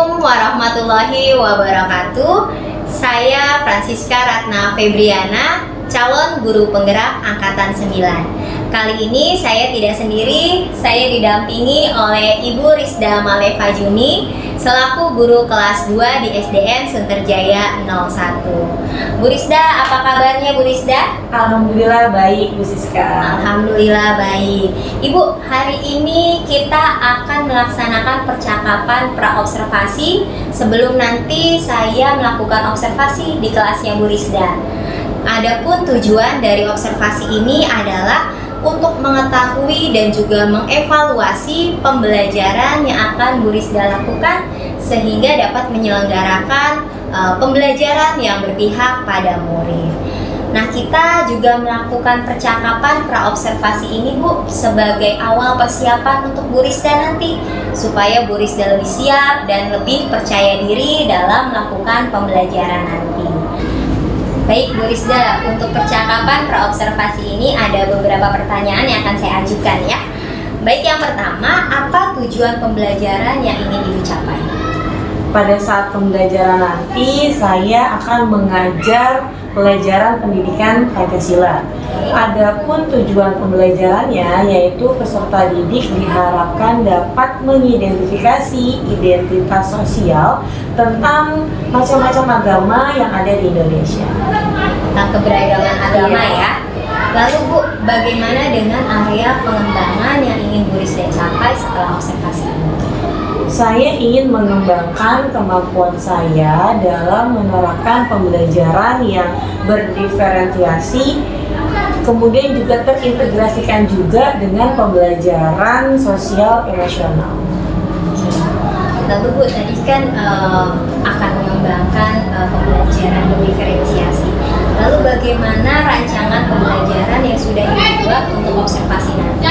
Assalamualaikum warahmatullahi wabarakatuh. Saya Francisca Ratna Febriana, calon guru penggerak angkatan 9. Kali ini saya tidak sendiri, saya didampingi oleh Ibu Rizda Malefa Juni selaku guru kelas 2 di SDN Sunterjaya 01. Bu Rizda, apa kabarnya Bu Rizda? Alhamdulillah baik Bu Siska. Alhamdulillah baik. Ibu, hari ini kita akan melaksanakan percakapan praobservasi sebelum nanti saya melakukan observasi di kelasnya Bu Rizda. Adapun tujuan dari observasi ini adalah untuk mengetahui dan juga mengevaluasi pembelajaran yang akan Bu Rizda lakukan sehingga dapat menyelenggarakan pembelajaran yang berpihak pada murid. Nah, kita juga melakukan percakapan praobservasi ini Bu sebagai awal persiapan untuk Bu Rizda nanti supaya Bu Rizda lebih siap dan lebih percaya diri dalam melakukan pembelajaran nanti. Baik Bu Rizda, untuk percakapan praobservasi ini ada beberapa pertanyaan yang akan saya ajukan ya. Baik, yang pertama, apa tujuan pembelajaran yang ingin Ibu capai? Pada saat pembelajaran nanti saya akan mengajar pelajaran pendidikan Pancasila. Adapun tujuan pembelajarannya yaitu peserta didik diharapkan dapat mengidentifikasi identitas sosial tentang macam-macam agama yang ada di Indonesia. Tentang keberagaman agama ya. Lalu Bu, bagaimana dengan area pengembangan yang ingin Bu Rizda capai setelah observasi ini? Saya ingin mengembangkan kemampuan saya dalam menerapkan pembelajaran yang berdiferensiasi, kemudian juga terintegrasikan juga dengan pembelajaran sosial emosional. Lalu Bu, tadi kan akan mengembangkan pembelajaran berdiferensiasi. Lalu bagaimana rancangan pembelajaran yang sudah dibuat untuk observasi nanti?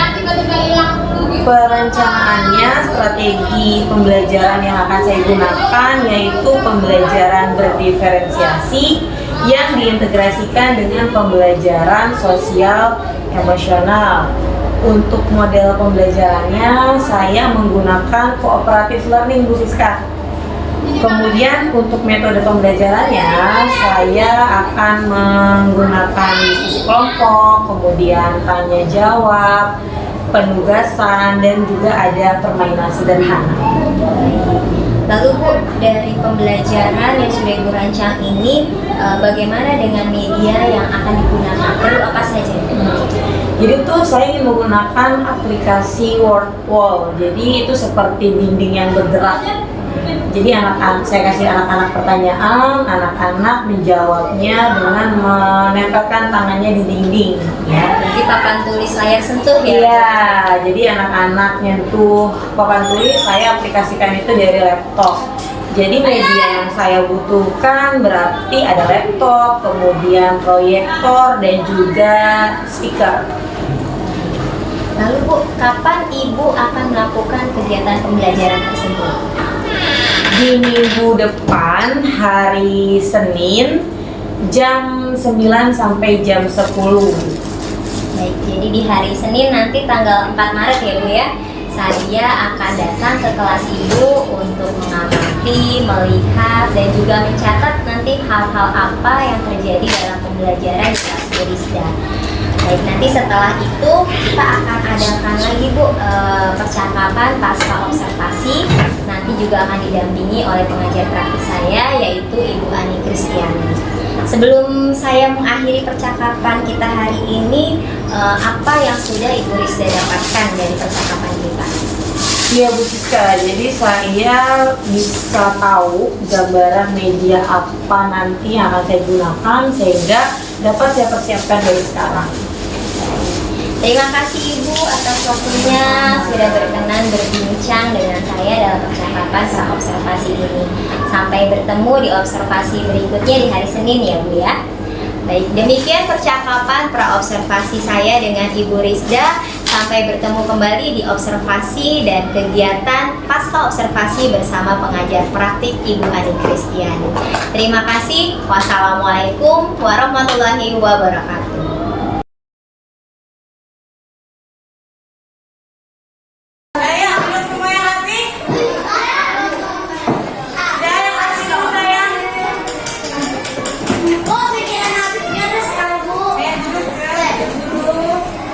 Perencanaannya, strategi pembelajaran yang akan saya gunakan yaitu pembelajaran berdiferensiasi yang diintegrasikan dengan pembelajaran sosial emosional. Untuk model pembelajarannya saya menggunakan cooperative learning Bu Siska. Kemudian untuk metode pembelajarannya saya akan menggunakan diskusi kelompok, kemudian tanya jawab, penugasan, dan juga ada permainan sederhana. Lalu Bu, dari pembelajaran yang sudah Ibu rancang ini, bagaimana dengan media yang akan digunakan? Perlu apa saja? Jadi tuh saya ingin menggunakan aplikasi Word Wall. Jadi itu seperti dinding yang bergerak. Jadi saya kasih anak-anak pertanyaan, anak-anak menjawabnya dengan menempelkan tangannya di dinding. Ya. Jadi papan tulis layar sentuh ya? Iya, jadi anak-anak nyentuh papan tulis, saya aplikasikan itu dari laptop. Jadi media yang saya butuhkan berarti ada laptop, kemudian proyektor, dan juga speaker. Lalu Bu, kapan Ibu akan melakukan kegiatan pembelajaran tersebut? Di minggu depan, hari Senin, jam 9 sampai jam 10. Baik, jadi di hari Senin nanti tanggal 4 Maret ya Bu ya, saya akan datang ke kelas Ibu untuk mengamati, melihat, dan juga mencatat nanti hal-hal apa yang terjadi dalam pembelajaran di kelas Bu Rizda. Baik, nanti setelah itu kita akan adakan lagi Bu percakapan pasca observasi. Nanti juga akan didampingi oleh pengajar praktik saya yaitu Ibu Ani Kristiani. Sebelum saya mengakhiri percakapan kita hari ini, apa yang sudah Ibu Rizda dapatkan dari percakapan kita? Iya Bu Siska, jadi saya bisa tahu gambaran media apa nanti yang akan saya gunakan sehingga dapat saya persiapkan dari sekarang. Terima kasih Ibu atas waktunya sudah berkenan berbincang dengan saya dalam percakapan praobservasi ini. Sampai bertemu di observasi berikutnya di hari Senin ya Bu ya. Baik, demikian percakapan praobservasi saya dengan Ibu Rizda. Sampai bertemu kembali di observasi dan kegiatan pasca observasi bersama pengajar praktik Ibu Ani Kristiani. Terima kasih. Wassalamualaikum warahmatullahi wabarakatuh.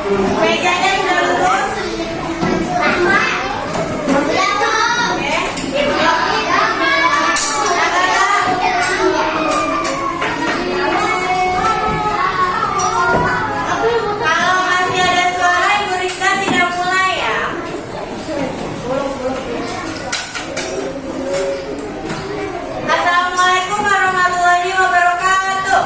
Mejanya sudah lurus. Kalau masih ada suara, Ibu Rizka tidak mulai ya. Assalamualaikum warahmatullahi wabarakatuh.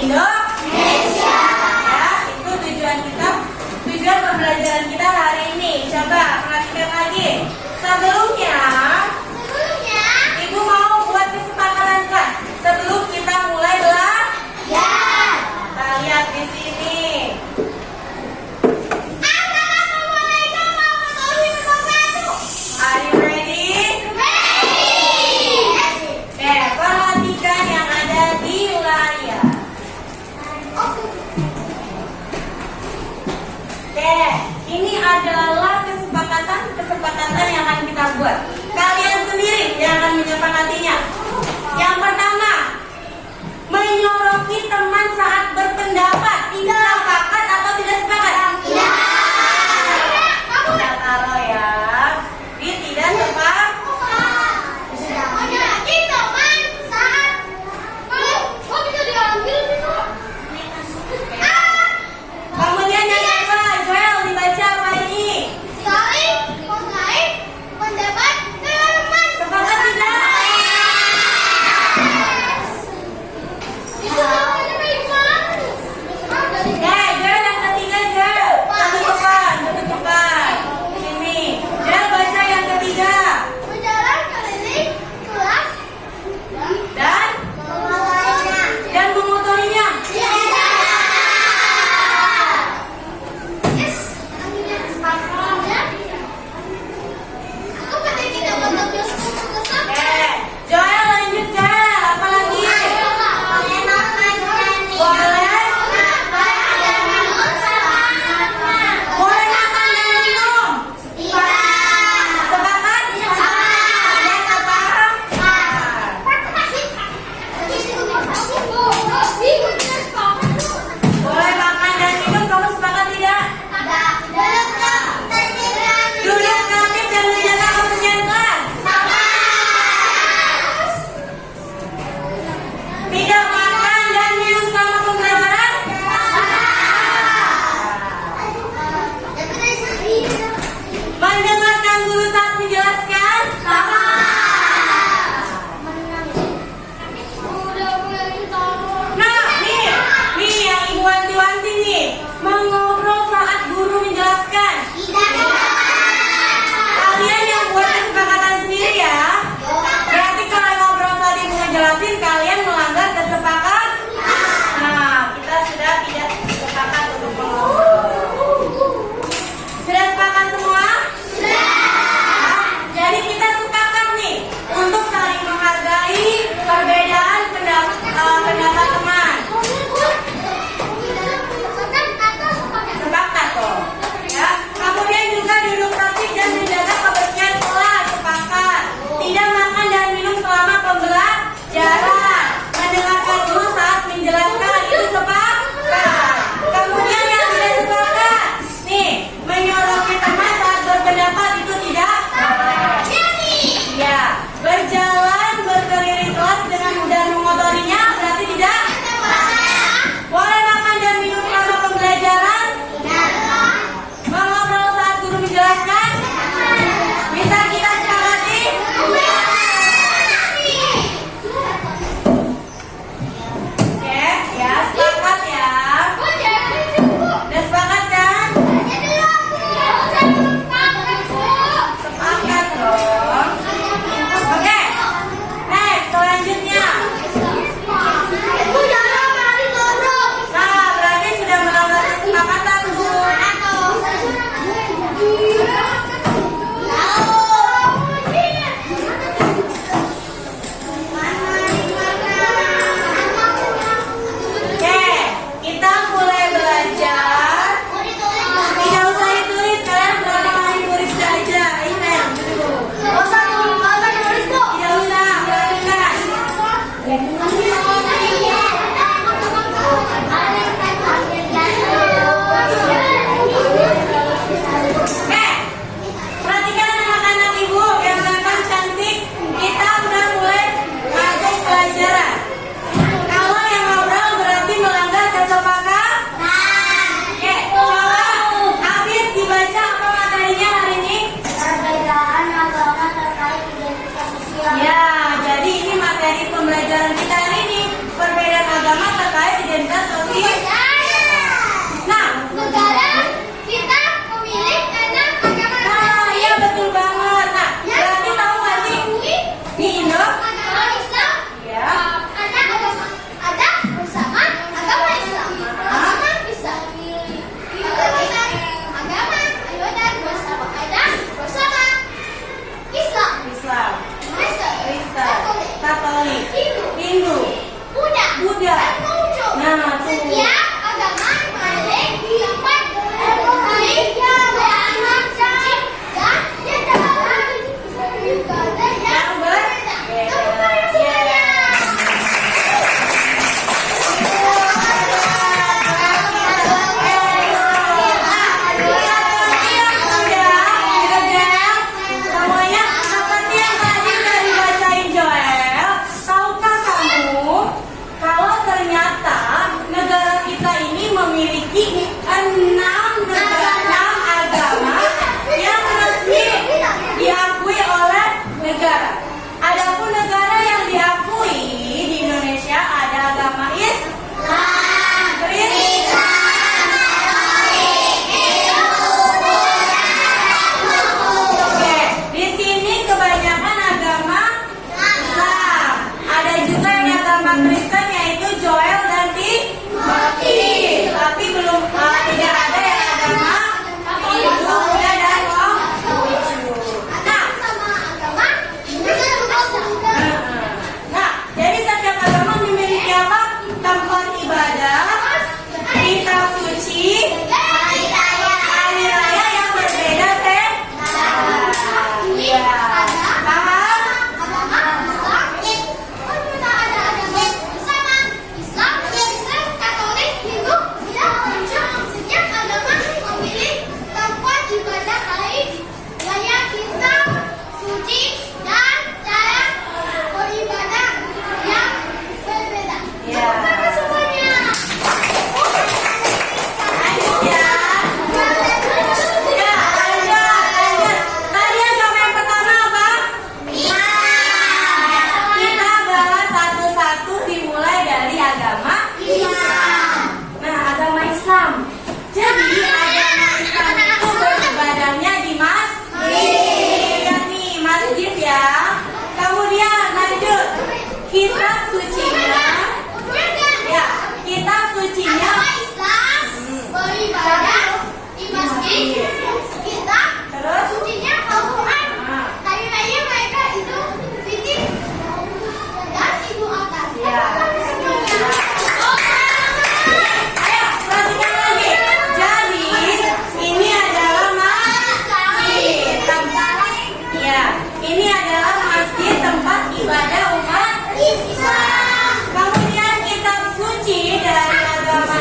Indonesia. Ya, itu tujuan kita, tujuan pembelajaran kita hari ini. Coba perhatikan lagi. Sebelumnya, Ibu mau buat kesepakatan kelas sebelum kita mulai belajar. Kita lihat di sini. Are you ready? Oke, perhatikan yang ada di layar.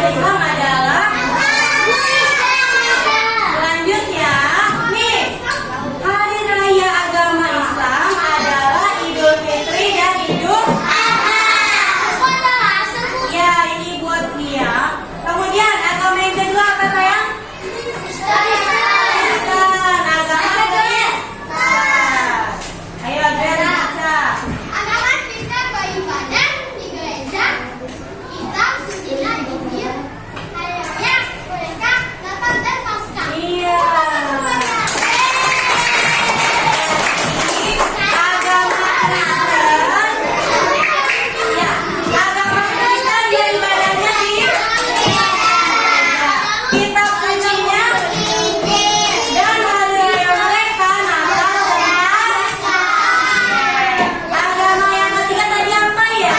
Islam adalah. Selanjutnya, nih, hari raya agama Islam adalah Idul Fitri dan Idul Adha. Ya, ini buat dia. Kemudian agama yang kedua apa sayang? Kristen. Agama Kristen. Ayo, Adriana baca. Agama Kristen beribadah di gereja. Kita sucinya Injil. Hari raya mereka Natal dan Paskah. Iya. Agama Kristen. Ya, agama Kristen beribadahnya di kitab sucinya dan hari raya mereka Natal dan Paskah. Agama yang ketiga tadi apa ya?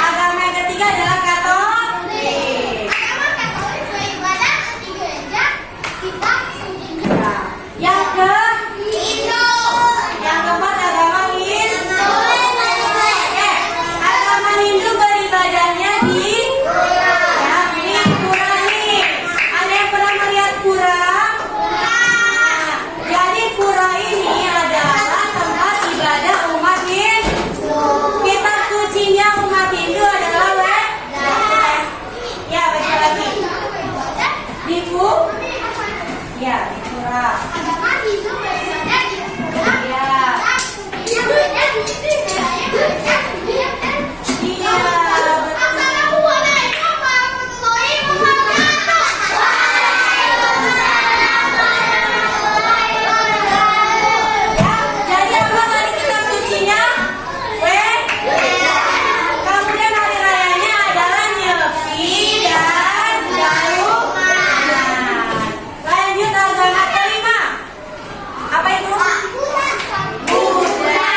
Agama yang ketiga adalah Katolik. Agama Katolik beribadah di gereja. Kita sucinya Nah, yang keempat agama Hindu. Agama Hindu beribadahnya di ya ini pura nih. Ada yang pernah melihat pura? Nah, jadi pura ini adalah tempat ibadah umat Hindu. Kitab sucinya umat Hindu adalah ya baca lagi di ya di pura. Agama Hindu beribadah di gereja. Ya. Kita beribadah di gereja. Iya, betul. Assalamualaikum warahmatullahi wabarakatuh. Ya, jadi apa tadi kitab sucinya? Kemudian hari rayanya adalah Nyepi dan Daluman. Lanjut agama kelima. Apa itu? Buddha.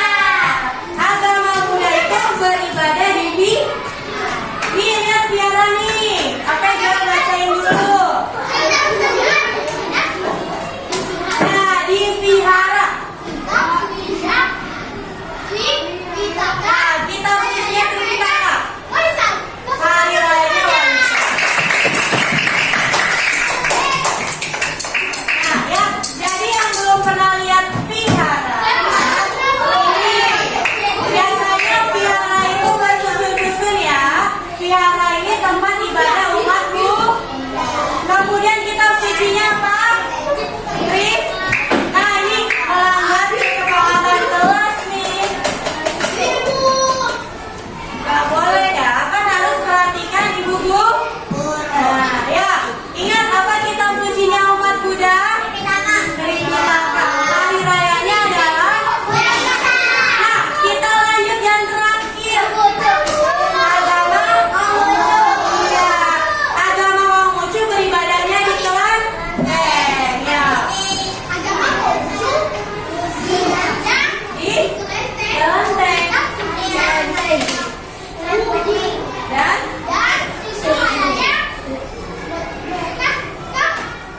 Agama Buddha itu beribadah di lihat biara nih. Apa yang dia bacain dulu? Nah, di vihara. Nah, kita punya Tripitaka. Hari rayanya Waisak. Nah, ya, jadi yang belum pernah lihat vihara, ini biasanya vihara itu bersusun-susun ya. Vihara ini tempat ibadah umat Buddha. Kemudian kitab sucinya apa? Nah, ini melanggar kesepakatan kelas nih. Gak boleh ya, kan harus perhatikan di buku. Nah, ya, ingat apa kitab sucinya umat Buddha? Tripitaka. Hari rayanya adalah. Nah, kita lanjut yang terakhir. Agama ya, agama Konghucu beribadahnya di kelas. Ya, di kelenteng dan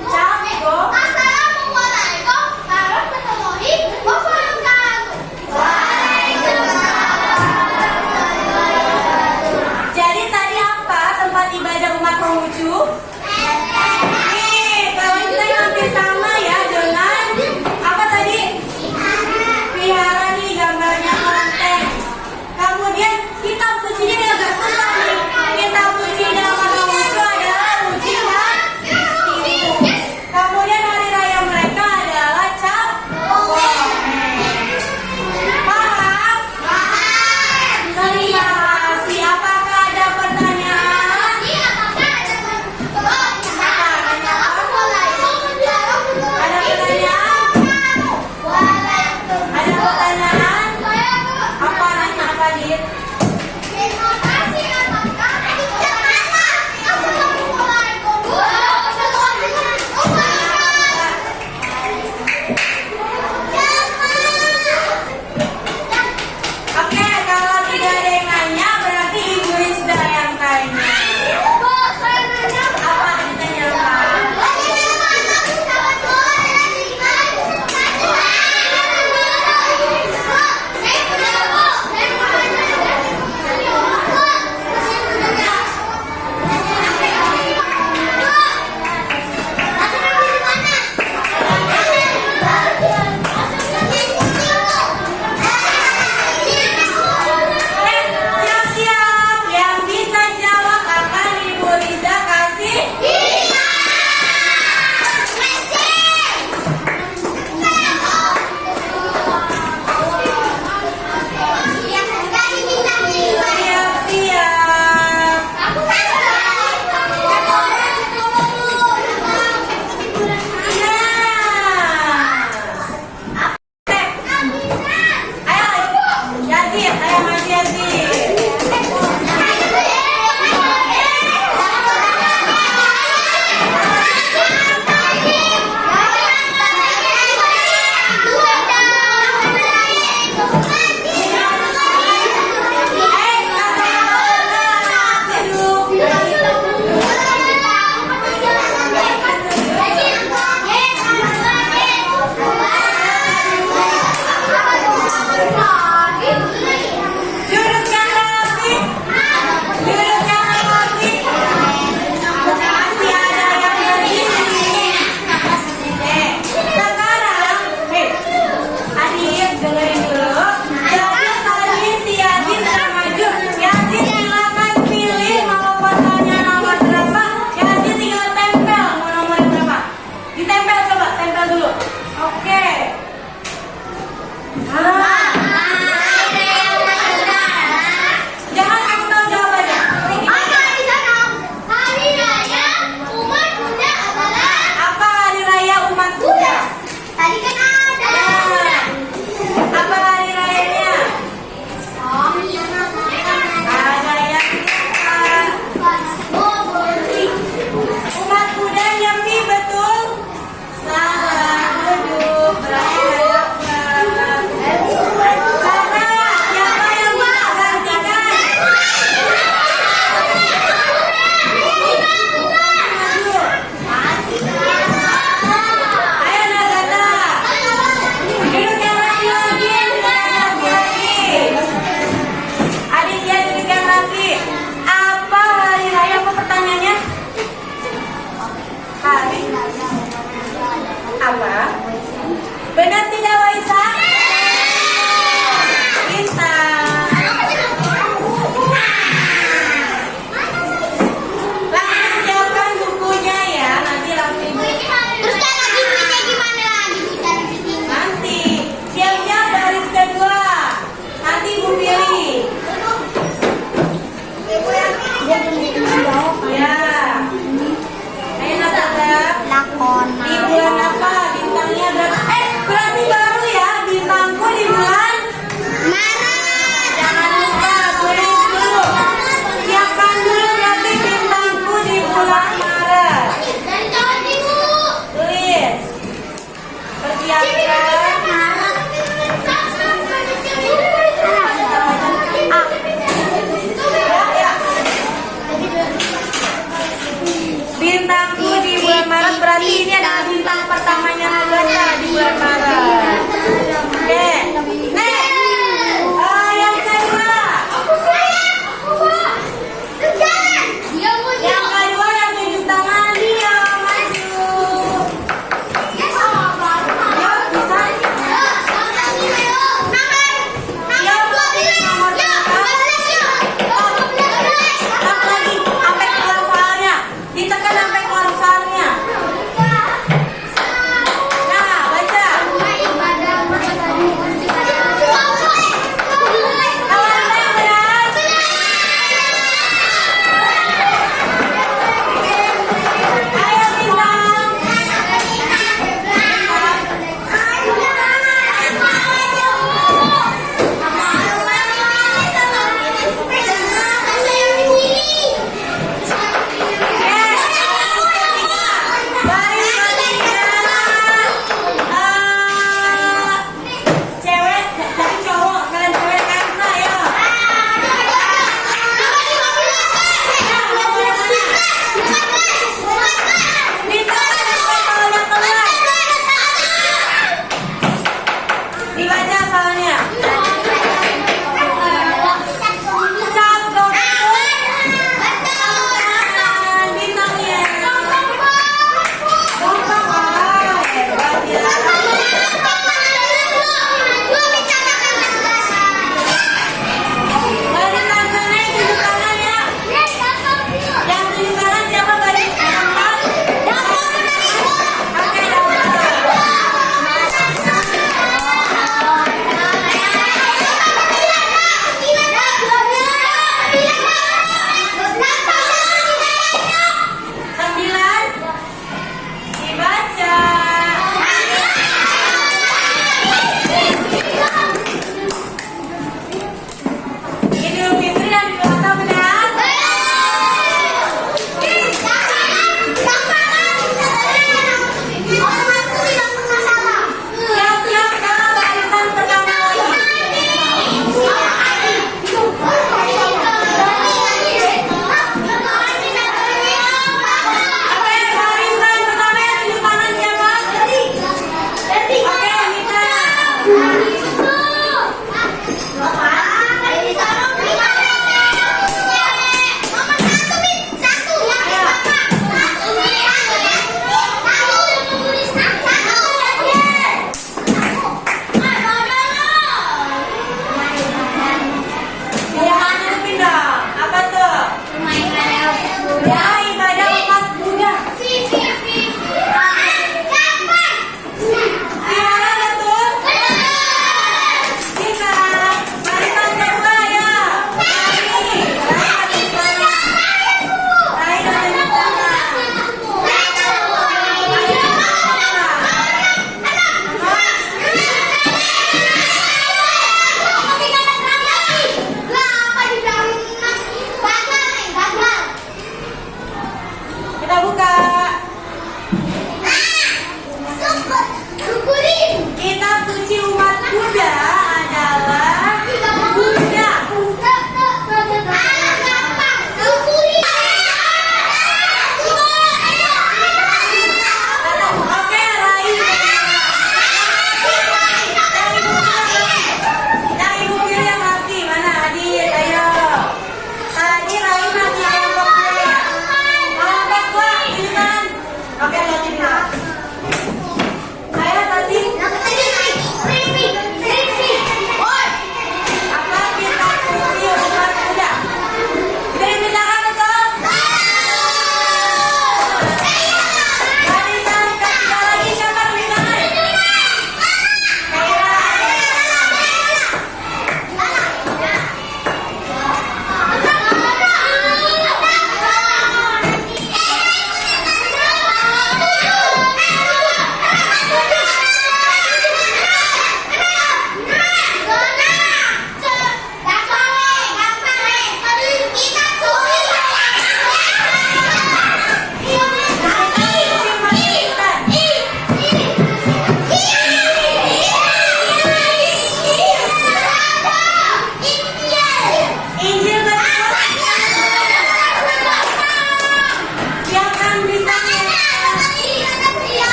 Assalamualaikum warahmatullahi wabarakatuh. jadi tadi apa tempat ibadah umat Konghucu? Nih, kelenteng hampir sama ya dengan apa tadi? Vihara nih gambarnya kelenteng. Kemudian kitab sucinya dia agak susah nih. Kitab suci dalam Konghucu adalah Uji dan Sifu. Kemudian hari raya mereka adalah Cap Gomeh. Paham? Terima kasih. Apakah ada pertanyaan? Ada pertanyaan? Ada pertanyaan? Apa nanya apa Dit? Terima kasih atas Assalamualaikum warahmatullahi wabarakatuh. Oke, kalau tidak ada yang nanya berarti Ibu Rizda yang tanya. Apa ditanya apa?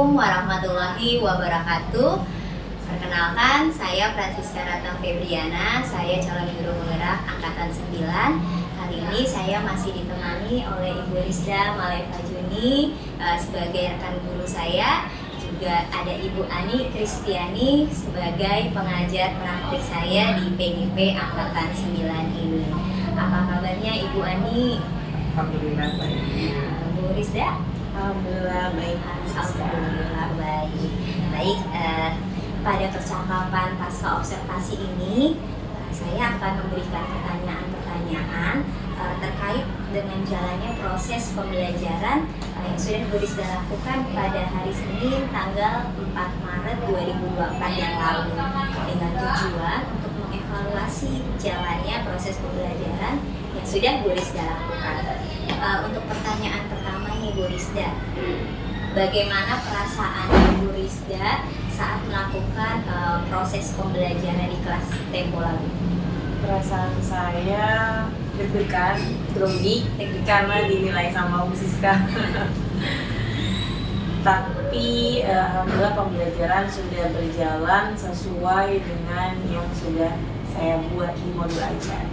Assalamualaikum warahmatullahi wabarakatuh. Perkenalkan, saya Francisca Ratna Febriana, saya calon guru penggerak angkatan 9. Kali ini saya masih ditemani oleh Ibu Rizda Malefa Juni sebagai rekan guru saya. Juga ada Ibu Ani Kristiani sebagai pengajar praktik saya di PGP angkatan 9 ini. Apa kabarnya Ibu Ani? Alhamdulillah baik. Bu Rizda? Alhamdulillah baik. Alhamdulillah baik. Baik, pada percakapan pasca observasi ini saya akan memberikan pertanyaan-pertanyaan terkait dengan jalannya proses pembelajaran yang sudah Bu Rizda lakukan pada hari Senin tanggal 4 Maret 2024 yang lalu, dengan tujuan untuk mengevaluasi jalannya proses pembelajaran yang sudah Bu Rizda lakukan. Untuk pertanyaan pertama nih Bu Rizda, bagaimana perasaan Bu Rizda saat melakukan proses pembelajaran di kelas tempo lalu? Perasaan saya deg-degan, grogi, karena dinilai sama Bu Siska. Tapi alhamdulillah pembelajaran sudah berjalan sesuai dengan yang sudah saya buat di modul ajar.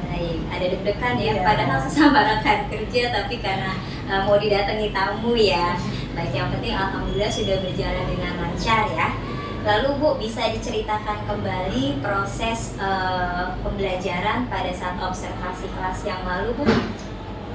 Baik, ada deg-degan ya, Iya. padahal sesama rekan kerja tapi karena mau didatangi tamu ya. Baik, yang penting alhamdulillah sudah berjalan dengan lancar ya. Lalu Bu, bisa diceritakan kembali proses pembelajaran pada saat observasi kelas yang lalu Bu?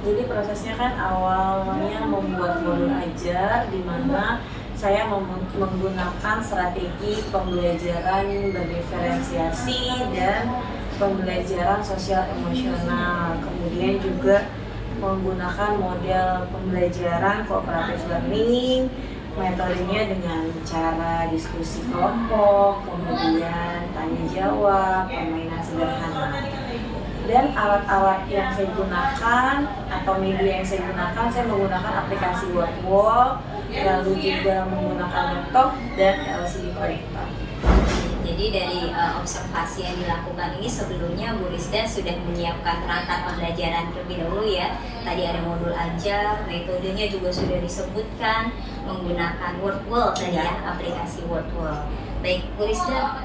Jadi prosesnya kan awalnya membuat modul ajar, di mana saya menggunakan strategi pembelajaran berdiferensiasi dan pembelajaran sosial emosional. Kemudian juga menggunakan model pembelajaran cooperative learning, metodenya dengan cara diskusi kelompok, kemudian tanya jawab, permainan sederhana. Dan alat-alat yang saya gunakan atau media yang saya gunakan, saya menggunakan aplikasi Wordwall, lalu juga menggunakan laptop dan LCD proyektor. Jadi dari observasi yang dilakukan ini sebelumnya Bu Rizda sudah menyiapkan perangkat pembelajaran terlebih dahulu ya. Tadi ada modul ajar, metodenya juga sudah disebutkan, menggunakan Wordwall tadi ya, aplikasi Wordwall. Baik, Bu Rizda,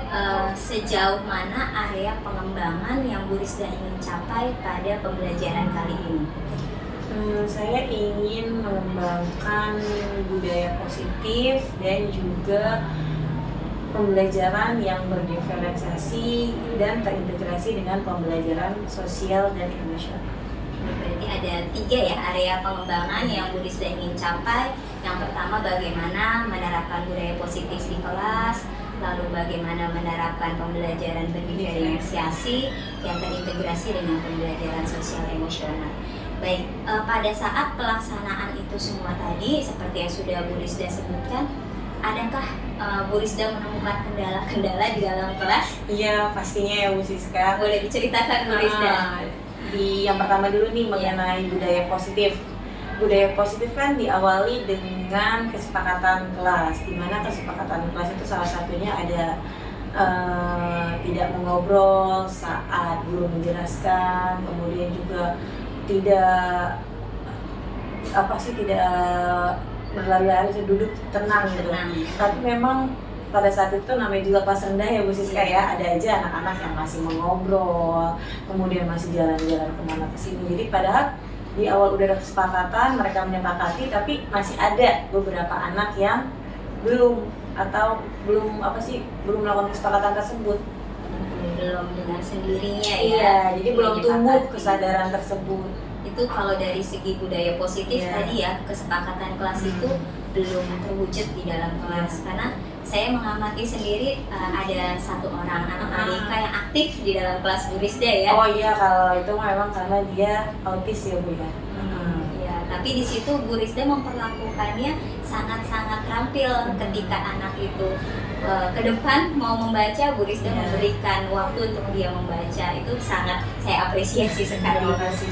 sejauh mana area pengembangan yang Bu Rizda ingin capai pada pembelajaran kali ini? Saya ingin mengembangkan budaya positif dan juga pembelajaran yang berdiferensiasi dan terintegrasi dengan pembelajaran sosial dan emosional. Berarti ada 3 ya area pengembangan yang Bu Rizda ingin capai. Yang pertama, bagaimana menerapkan budaya positif di kelas, lalu bagaimana menerapkan pembelajaran berdiferensiasi yang terintegrasi dengan pembelajaran sosial emosional. Baik, pada saat pelaksanaan itu semua tadi, seperti yang sudah Bu Rizda sebutkan, adakah Bu Rizda menemukan kendala-kendala di dalam kelas? Iya, pastinya ya Bu Siska. Boleh diceritakan Bu Rizda? Di yang pertama dulu nih mengenai budaya positif. Budaya positif kan diawali dengan kesepakatan kelas, di mana kesepakatan kelas itu salah satunya ada tidak mengobrol saat guru menjelaskan, kemudian juga tidak berlari-lari, duduk tenang gitu. Tapi memang pada saat itu namanya juga kelas rendah ya Bu Siska ya, ada aja anak-anak yang masih mengobrol, kemudian masih jalan-jalan kemana kesini. Jadi padahal di awal udah ada kesepakatan, mereka menyepakati, tapi masih ada beberapa anak yang belum melakukan kesepakatan tersebut. Belum dengan sendirinya ya. Iya, jadi belum tumbuh menyepakati. kesadaran tersebut. Itu kalau dari segi budaya positif tadi ya, kesepakatan kelas itu belum terwujud di dalam kelas. Karena saya mengamati sendiri ada satu orang anak ABK yang aktif di dalam kelas Bu Rizda ya. Oh iya, kalau itu memang karena dia autis ya Bu ya. Ya, tapi di situ Bu Rizda memperlakukannya sangat-sangat terampil ketika anak itu ke depan mau membaca, Bu Rizda memberikan waktu untuk dia membaca. Itu sangat saya apresiasi sekali. Terima kasih.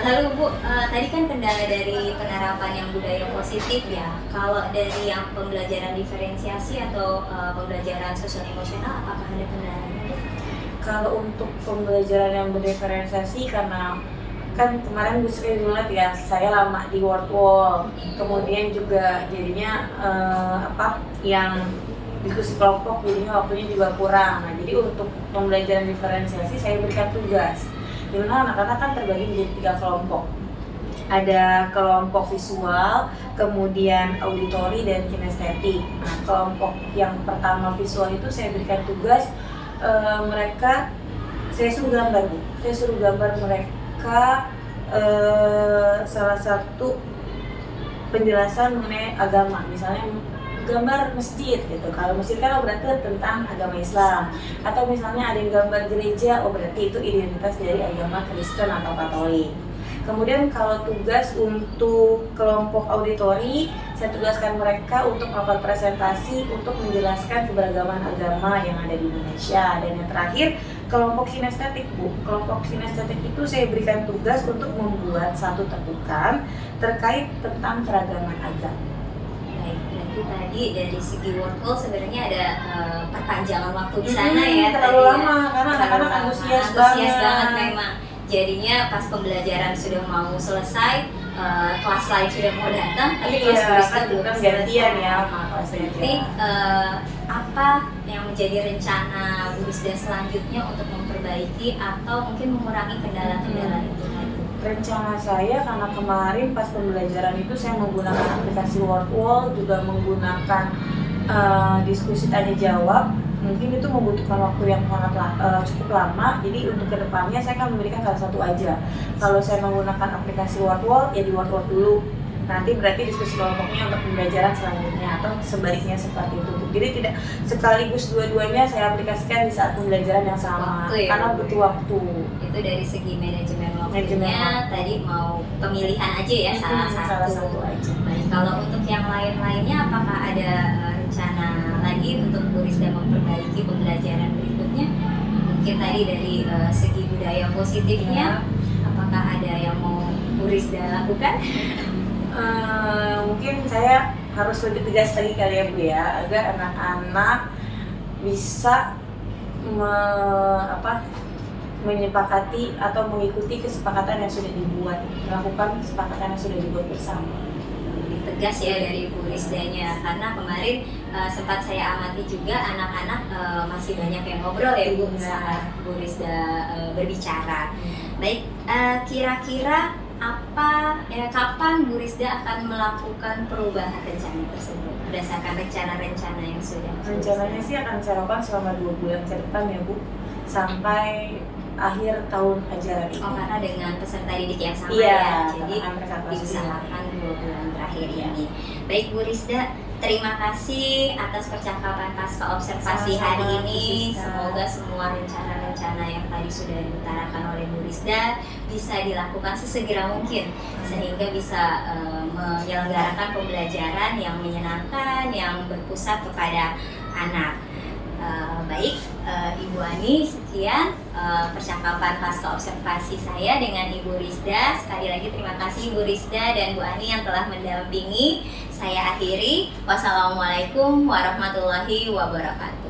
Lalu Bu, tadi kan kendala dari penerapan yang budaya positif ya. Kalau dari yang pembelajaran diferensiasi atau pembelajaran sosial emosional, apakah ada kendalanya? Kalau untuk pembelajaran yang berdiferensiasi, karena kan kemarin Bu Sri ngeliat ya saya lama di World Wall, kemudian juga jadinya yang diskusi kelompok jadinya waktunya juga kurang. Nah jadi untuk pembelajaran diferensiasi saya berikan tugas dimana anak-anak kan terbagi menjadi 3 kelompok. Ada kelompok visual, kemudian auditori dan kinestetik. Nah kelompok yang pertama visual itu saya berikan tugas mereka, saya suruh gambar mereka salah satu penjelasan mengenai agama, misalnya gambar masjid gitu. Kalau masjid kan berarti tentang agama Islam, atau misalnya ada yang gambar gereja, berarti itu identitas dari agama Kristen atau Katolik. Kemudian kalau tugas untuk kelompok auditori, saya tugaskan mereka untuk melakukan presentasi untuk menjelaskan keberagaman agama yang ada di Indonesia. Dan yang terakhir, kelompok kinestetik Bu. Kelompok kinestetik itu saya berikan tugas untuk membuat satu tepukan terkait tentang keragaman agama. Baik, berarti tadi dari segi workflow sebenarnya ada perpanjangan waktu di sana ya. Terlalu tadi lama karena anak-anak antusias banget memang. Jadinya pas pembelajaran sudah mau selesai, kelas lain sudah mau datang, tapi kelas barista belum gantian selesai. ya sama kelasnya. Jadi apa yang menjadi rencana Bu Rizda selanjutnya untuk memperbaiki atau mungkin mengurangi kendala-kendala itu tadi? Rencana saya karena kemarin pas pembelajaran itu saya menggunakan aplikasi Word Wall, juga menggunakan diskusi tanya jawab. Mungkin itu membutuhkan waktu yang sangat cukup lama. Jadi untuk kedepannya saya akan memberikan salah satu aja. Kalau saya menggunakan aplikasi Word Wall, ya di Word Wall dulu. Nanti berarti diskusi kelompoknya untuk pembelajaran selanjutnya, atau sebaliknya seperti itu. Jadi tidak sekaligus dua-duanya saya aplikasikan di saat pembelajaran yang sama, Waktu ya, karena butuh waktu. Itu dari segi manajemen Manajemen waktunya, waktu. tadi mau pemilihan aja ya, salah satu aja. Baik, kalau untuk yang lain-lainnya apakah ada rencana lagi untuk Bu Rizda memperbaiki pembelajaran berikutnya? Mungkin tadi dari segi budaya positifnya, apakah ada yang mau Bu Rizda lakukan? Mungkin saya harus lebih tegas lagi kali ya Bu ya, agar anak-anak bisa menyepakati atau mengikuti kesepakatan yang sudah dibuat, melakukan kesepakatan yang sudah dibuat bersama. Lebih tegas ya dari Bu Rizdanya, karena kemarin sempat saya amati juga anak-anak masih banyak yang ngobrol ya Bu saat Bu Rizda berbicara. Baik, kira-kira kapan Bu Rizda akan melakukan perubahan rencana tersebut berdasarkan rencana-rencana yang sudah? Rencananya sih akan saya lakukan selama 2 bulan ke depan ya Bu, sampai akhir tahun ajaran ini. Oh, karena dengan peserta didik yang sama Iya, ya, jadi karena mereka pasti diusahakan 2 bulan terakhir ini. Baik Bu Rizda, terima kasih atas percakapan pasca observasi Sama-sama, hari ini. Bu Siska. Semoga semua rencana-rencana yang tadi sudah diutarakan oleh Bu Rizda bisa dilakukan sesegera mungkin, sehingga bisa menyelenggarakan pembelajaran yang menyenangkan, yang berpusat kepada anak. Baik, Ibu Ani, sekian percakapan pasca observasi saya dengan Ibu Rizda. Sekali lagi terima kasih Ibu Rizda dan Bu Ani yang telah mendampingi. Saya akhiri. Wassalamualaikum warahmatullahi wabarakatuh.